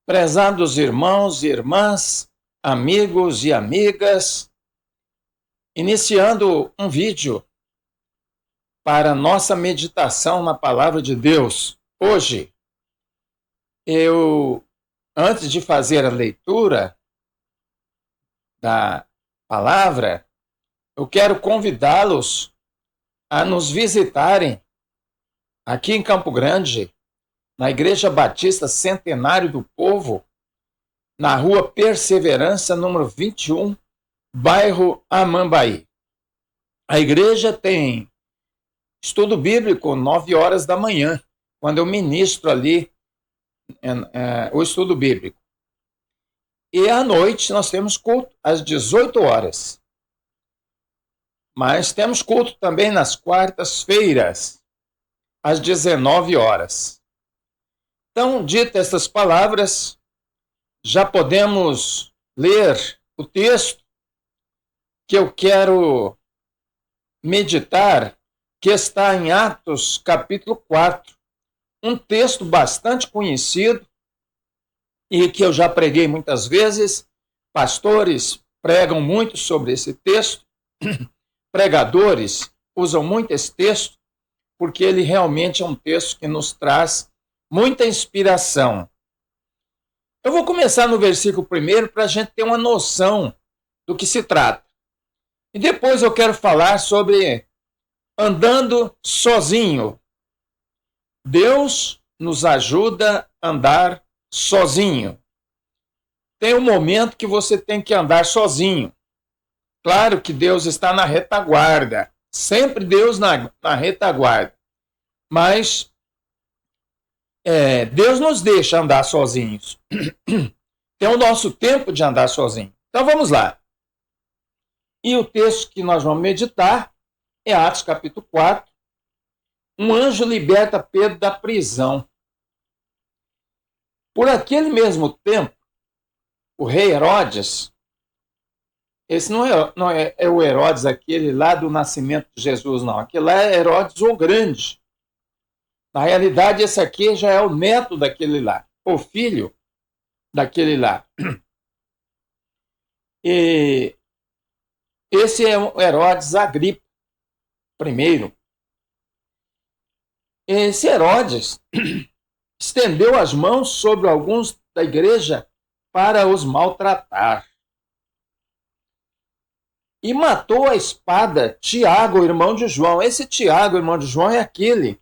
Prezados irmãos e irmãs, amigos e amigas, iniciando um vídeo para nossa meditação na Palavra de Deus. Hoje, antes de fazer a leitura da Palavra, eu quero convidá-los a nos visitarem aqui em Campo Grande, na Igreja Batista Centenário do Povo, na Rua Perseverança, número 21, bairro Amambaí. A igreja tem estudo bíblico 9 horas da manhã, quando eu ministro ali o estudo bíblico. E à noite nós temos culto às 18 horas. Mas temos culto também nas quartas-feiras, às 19 horas. Então, ditas essas palavras, já podemos ler o texto que eu quero meditar, que está em Atos, capítulo 4. Um texto bastante conhecido e que eu já preguei muitas vezes. Pastores pregam muito sobre esse texto. Pregadores usam muito esse texto, porque ele realmente é um texto que nos traz muita inspiração. Eu vou começar no versículo 1 para a gente ter uma noção do que se trata. E depois eu quero falar sobre andando sozinho. Deus nos ajuda a andar sozinho. Tem um momento que você tem que andar sozinho. Claro que Deus está na retaguarda. Sempre Deus na retaguarda. Mas Deus nos deixa andar sozinhos. Tem o nosso tempo de andar sozinho. Então vamos lá. E o texto que nós vamos meditar é Atos capítulo 4. Um anjo liberta Pedro da prisão. Por aquele mesmo tempo, o rei Herodes, esse não é o Herodes aquele lá do nascimento de Jesus, não. Aquele lá é Herodes o Grande. Na realidade, esse aqui já é o neto daquele lá, o filho daquele lá. E esse é o Herodes Agripa I. Esse Herodes estendeu as mãos sobre alguns da igreja para os maltratar. E matou a espada Tiago, irmão de João. Esse Tiago, irmão de João, é aquele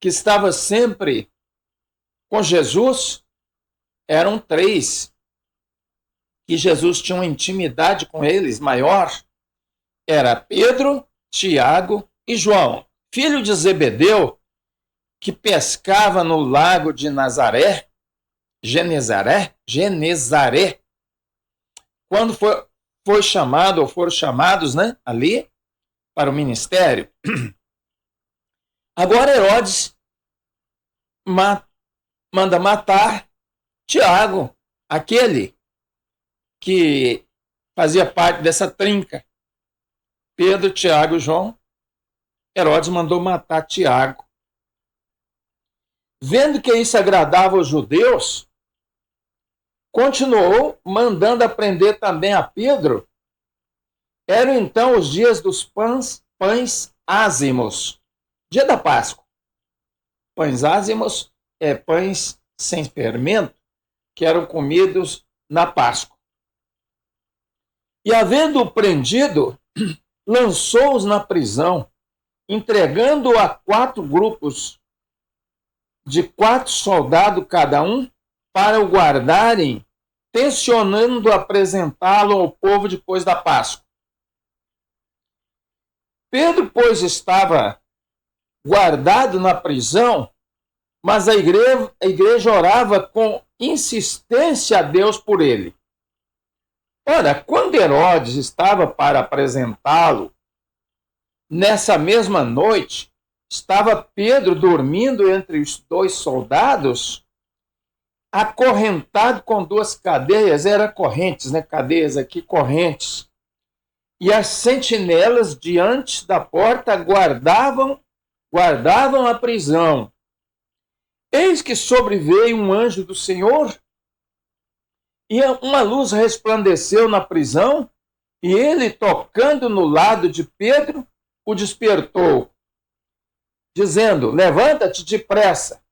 que estava sempre com Jesus. Eram 3 que Jesus tinha uma intimidade com eles maior. Era Pedro, Tiago e João, filho de Zebedeu, que pescava no lago de Genezaré. Quando foi chamado, ou foram chamados, ali para o ministério. Agora Herodes manda matar Tiago, aquele que fazia parte dessa trinca. Pedro, Tiago e João. Herodes mandou matar Tiago. Vendo que isso agradava aos judeus, continuou mandando prender também a Pedro. Eram então os dias dos pães ázimos, dia da Páscoa. Pães ázimos é pães sem fermento, que eram comidos na Páscoa. E havendo-o prendido, lançou-os na prisão, entregando-o a 4 grupos de 4 soldados cada um, para o guardarem, tencionando apresentá-lo ao povo depois da Páscoa. Pedro, pois, estava guardado na prisão, mas a igreja orava com insistência a Deus por ele. Ora, quando Herodes estava para apresentá-lo, nessa mesma noite, estava Pedro dormindo entre os 2 soldados, acorrentado com 2 cadeias, eram correntes, cadeias aqui, correntes. E as sentinelas diante da porta guardavam a prisão. Eis que sobreveio um anjo do Senhor E uma luz resplandeceu na prisão, e ele, tocando no lado de Pedro, o despertou, dizendo: levanta-te depressa.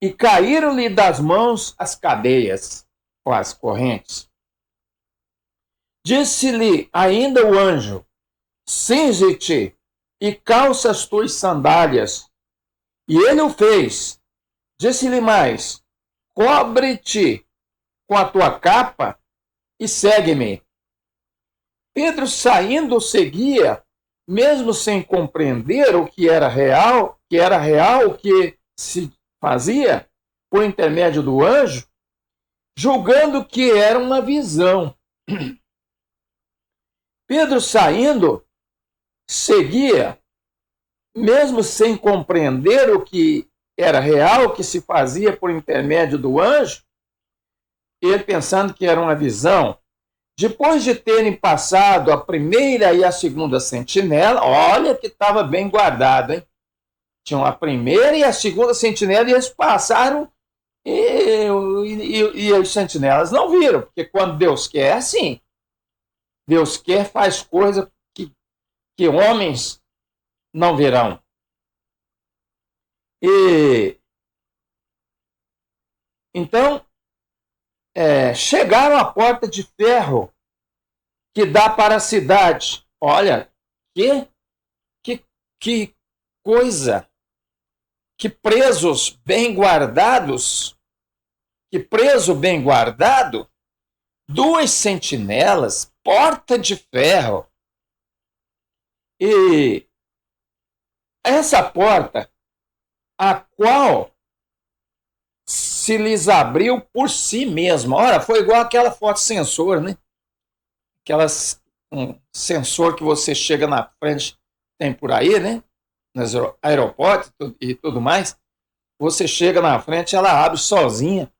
E caíram-lhe das mãos as cadeias, ou as correntes. Disse-lhe ainda o anjo: cinge-te e calça as tuas sandálias. E ele o fez. Disse-lhe mais: cobre-te com a tua capa e segue-me. Pedro, saindo, seguia, mesmo sem compreender o que era real, o que se fazia por intermédio do anjo, julgando que era uma visão. Pedro, saindo, seguia, mesmo sem compreender o que era real, o que se fazia por intermédio do anjo, ele pensando que era uma visão. Depois de terem passado a primeira e a segunda sentinela, olha que estava bem guardado, hein? Tinham a primeira e a segunda sentinela e eles passaram e as sentinelas não viram, porque quando Deus quer, é assim. Deus quer, faz coisa que homens não verão. E então chegaram à porta de ferro que dá para a cidade. Olha, que coisa! Que presos bem guardados, que preso bem guardado, 2 sentinelas, porta de ferro. E essa porta, a qual se lhes abriu por si mesma. Ora, foi igual aquela foto sensor, né? Um sensor que você chega na frente, tem por aí, né? Nos aeroportos e tudo mais. Você chega na frente, ela abre sozinha.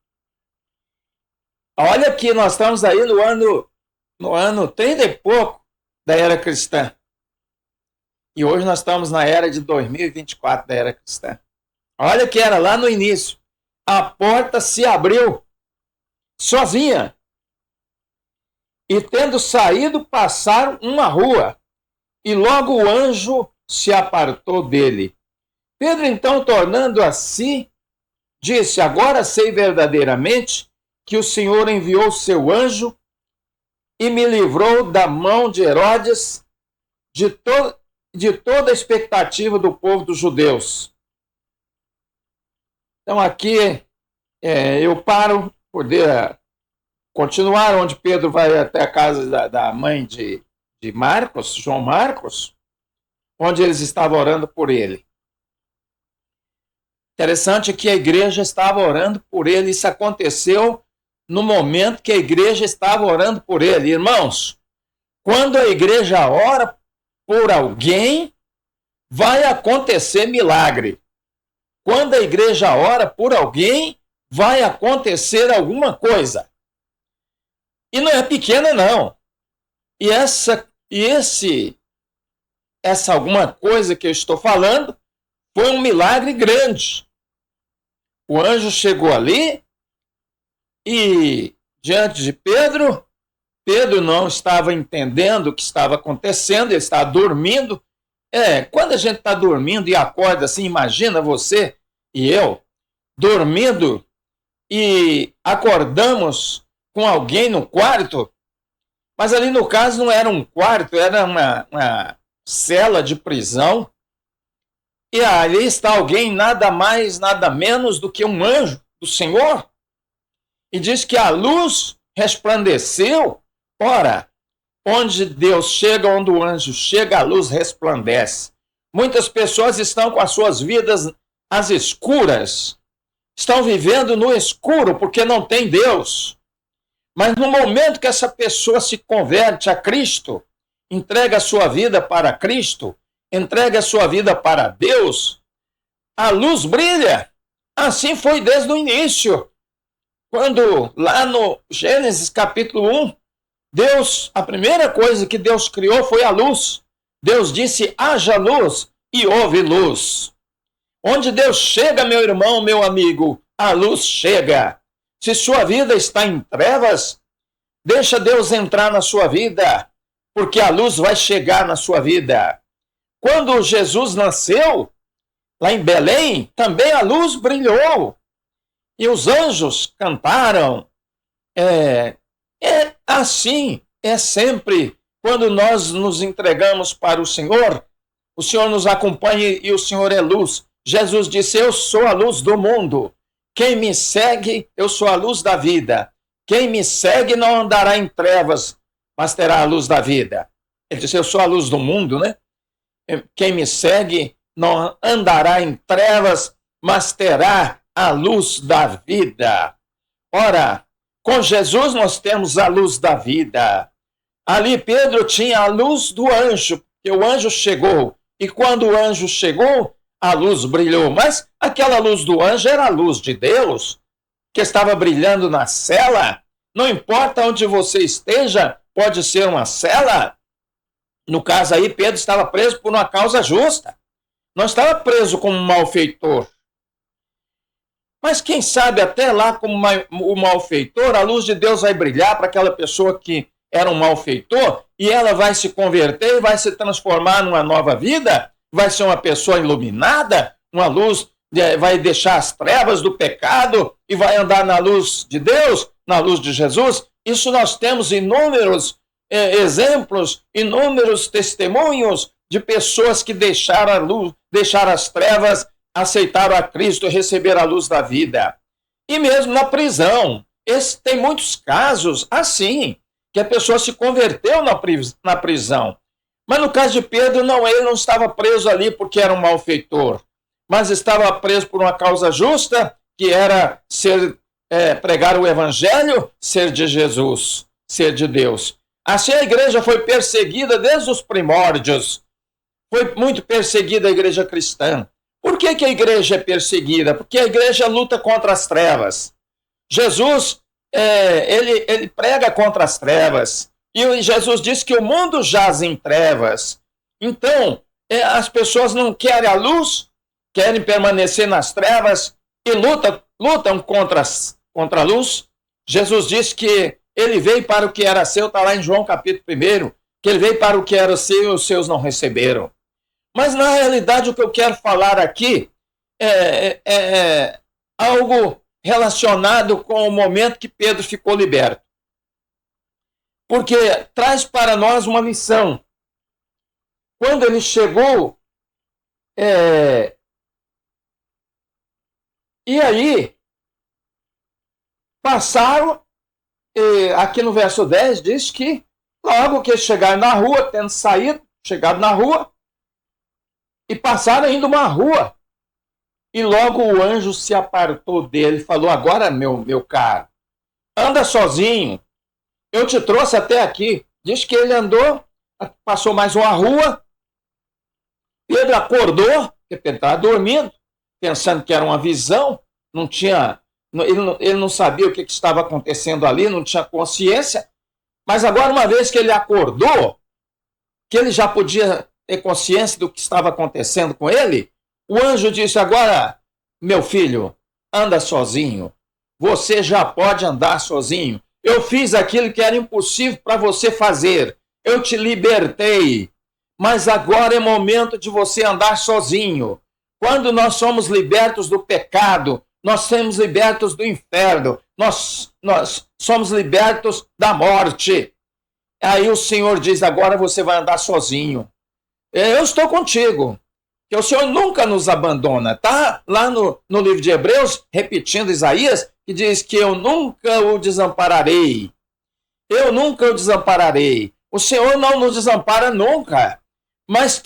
Olha que nós estamos aí no ano 30 e pouco da era cristã. E hoje nós estamos na era de 2024 da era cristã. Olha que era lá no início. A porta se abriu sozinha. E tendo saído, passaram uma rua. E logo o anjo se apartou dele. Pedro, então, tornando a si, disse: agora sei verdadeiramente que o Senhor enviou seu anjo e me livrou da mão de Herodes, de toda a expectativa do povo dos judeus. Então aqui eu paro, poder continuar onde Pedro vai até a casa da mãe de Marcos, João Marcos, onde eles estavam orando por ele. Interessante que a igreja estava orando por ele, isso aconteceu no momento que a igreja estava orando por ele. Irmãos, quando a igreja ora por alguém, vai acontecer milagre. Quando a igreja ora por alguém, vai acontecer alguma coisa. E não é pequena, não. E essa alguma coisa que eu estou falando foi um milagre grande. O anjo chegou ali e, diante de Pedro, Pedro não estava entendendo o que estava acontecendo, ele estava dormindo. Quando a gente está dormindo e acorda assim, imagina você e eu, dormindo e acordamos com alguém no quarto, mas ali no caso não era um quarto, era uma cela de prisão, e ali está alguém, nada mais, nada menos do que um anjo do Senhor, e diz que a luz resplandeceu. Ora, onde Deus chega, onde o anjo chega, a luz resplandece. Muitas pessoas estão com as suas vidas às escuras, estão vivendo no escuro porque não tem Deus. Mas no momento que essa pessoa se converte a Cristo, entrega a sua vida para Cristo, entrega a sua vida para Deus, a luz brilha. Assim foi desde o início. Quando lá no Gênesis capítulo 1, Deus, a primeira coisa que Deus criou foi a luz. Deus disse: haja luz, e houve luz. Onde Deus chega, meu irmão, meu amigo, a luz chega. Se sua vida está em trevas, deixa Deus entrar na sua vida, porque a luz vai chegar na sua vida. Quando Jesus nasceu, lá em Belém, também a luz brilhou. E os anjos cantaram. É assim, é sempre. Quando nós nos entregamos para o Senhor nos acompanha e o Senhor é luz. Jesus disse, eu sou a luz do mundo. Quem me segue, eu sou a luz da vida. Quem me segue não andará em trevas, mas terá a luz da vida. Ele disse, eu sou a luz do mundo, né? Quem me segue não andará em trevas, mas terá a luz da vida. Ora, com Jesus nós temos a luz da vida. Ali Pedro tinha a luz do anjo, porque o anjo chegou. E quando o anjo chegou, a luz brilhou. Mas aquela luz do anjo era a luz de Deus, que estava brilhando na cela. Não importa onde você esteja, pode ser uma cela. No caso aí, Pedro estava preso por uma causa justa. Não estava preso como um malfeitor. Mas quem sabe até lá, como o malfeitor, a luz de Deus vai brilhar para aquela pessoa que era um malfeitor e ela vai se converter e vai se transformar numa nova vida, vai ser uma pessoa iluminada, uma luz, vai deixar as trevas do pecado e vai andar na luz de Deus, na luz de Jesus. Isso nós temos inúmeros exemplos, inúmeros testemunhos de pessoas que deixaram a luz, deixaram as trevas, aceitaram a Cristo e receberam a luz da vida. E mesmo na prisão, tem muitos casos assim, que a pessoa se converteu na prisão. Mas no caso de Pedro, ele não estava preso ali porque era um malfeitor, mas estava preso por uma causa justa, que era pregar o evangelho, ser de Jesus, ser de Deus. Assim a igreja foi perseguida desde os primórdios. Foi muito perseguida a igreja cristã. Por que a igreja é perseguida? Porque a igreja luta contra as trevas. Jesus, ele prega contra as trevas. E Jesus disse que o mundo jaz em trevas. Então, as pessoas não querem a luz, querem permanecer nas trevas e lutam contra a luz. Jesus disse que ele veio para o que era seu, está lá em João capítulo 1, que ele veio para o que era seu e os seus não receberam. Mas, na realidade, o que eu quero falar aqui é algo relacionado com o momento que Pedro ficou liberto. Porque traz para nós uma lição. Quando ele chegou, e aí, passaram, aqui no verso 10 diz que logo que chegaram na rua, tendo saído, chegaram na rua, e passaram ainda uma rua. E logo o anjo se apartou dele e falou, agora, meu caro, anda sozinho. Eu te trouxe até aqui. Diz que ele andou, passou mais uma rua. Pedro acordou, porque ele estava dormindo, pensando que era uma visão. Ele não sabia o que estava acontecendo ali, não tinha consciência. Mas agora, uma vez que ele acordou, que ele já podia ter consciência do que estava acontecendo com ele, o anjo disse, agora, meu filho, anda sozinho. Você já pode andar sozinho. Eu fiz aquilo que era impossível para você fazer. Eu te libertei. Mas agora é momento de você andar sozinho. Quando nós somos libertos do pecado, nós somos libertos do inferno, nós somos libertos da morte. Aí o Senhor diz, agora você vai andar sozinho. Eu estou contigo, que o Senhor nunca nos abandona. Está lá no livro de Hebreus, repetindo Isaías, que diz que eu nunca o desampararei. Eu nunca o desampararei. O Senhor não nos desampara nunca. Mas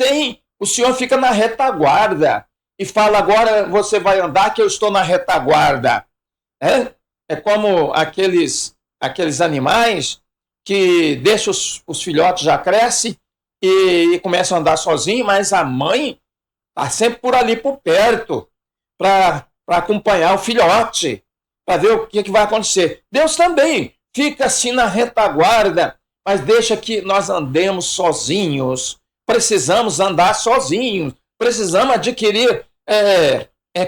o Senhor fica na retaguarda e fala, agora você vai andar que eu estou na retaguarda. É como aqueles animais que deixam os filhotes já crescem e começam a andar sozinhos, mas a mãe está sempre por ali, por perto, para acompanhar o filhote, para ver o que vai acontecer. Deus também fica assim na retaguarda, mas deixa que nós andemos sozinhos. Precisamos andar sozinhos, precisamos adquirir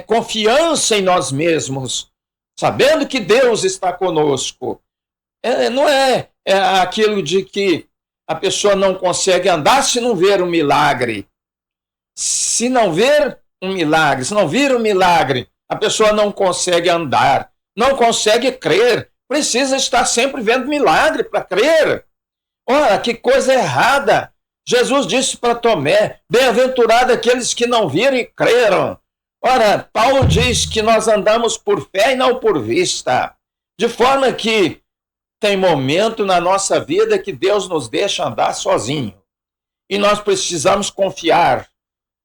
confiança em nós mesmos. sabendo que Deus está conosco. Não é aquilo de que a pessoa não consegue andar se não ver um milagre. Se não ver um milagre, se não vir um milagre, a pessoa não consegue andar, não consegue crer. Precisa estar sempre vendo milagre para crer. Ora, que coisa errada! Jesus disse para Tomé: bem-aventurado aqueles que não viram e creram. Ora, Paulo diz que nós andamos por fé e não por vista. De forma que tem momento na nossa vida que Deus nos deixa andar sozinho. E nós precisamos confiar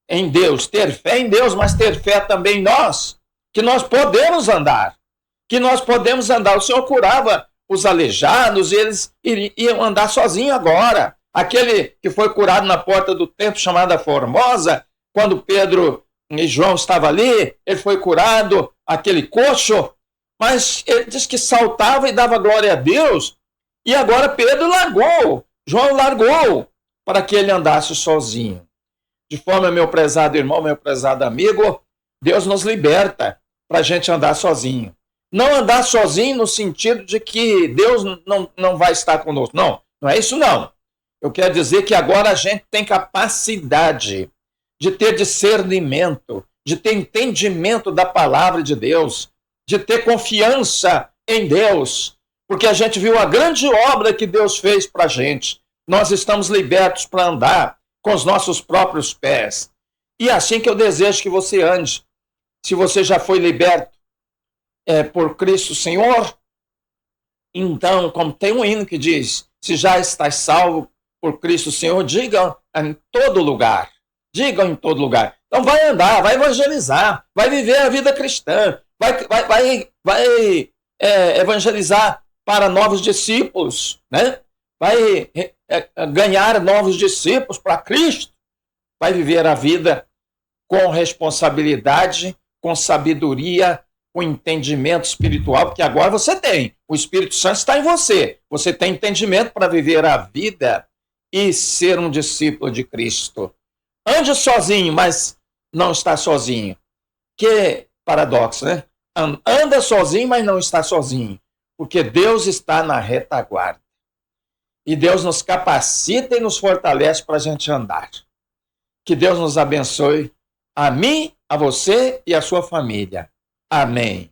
em Deus, ter fé em Deus, mas ter fé também em nós, que nós podemos andar. Que nós podemos andar. O Senhor curava os aleijados e eles iam andar sozinhos agora. Aquele que foi curado na porta do templo, chamada Formosa, quando Pedro e João estavam ali, ele foi curado, aquele coxo, mas ele diz que saltava e dava glória a Deus, e agora Pedro largou, João largou, para que ele andasse sozinho. De forma, meu prezado irmão, meu prezado amigo, Deus nos liberta para a gente andar sozinho. Não andar sozinho no sentido de que Deus não vai estar conosco. Não, não é isso não. Eu quero dizer que agora a gente tem capacidade de ter discernimento, de ter entendimento da palavra de Deus, de ter confiança em Deus, porque a gente viu a grande obra que Deus fez para a gente. Nós estamos libertos para andar com os nossos próprios pés. E é assim que eu desejo que você ande. Se você já foi liberto por Cristo Senhor, então, como tem um hino que diz, se já estás salvo por Cristo Senhor, diga em todo lugar. Diga em todo lugar. Então vai andar, vai evangelizar, vai viver a vida cristã, vai evangelizar para novos discípulos, né? Vai ganhar novos discípulos para Cristo, vai viver a vida com responsabilidade, com sabedoria, com entendimento espiritual, porque agora você tem, o Espírito Santo está em você, você tem entendimento para viver a vida e ser um discípulo de Cristo. Ande sozinho, mas não está sozinho. Que paradoxo, né? Anda sozinho, mas não está sozinho, porque Deus está na retaguarda. E Deus nos capacita e nos fortalece para a gente andar. Que Deus nos abençoe, a mim, a você e a sua família. Amém.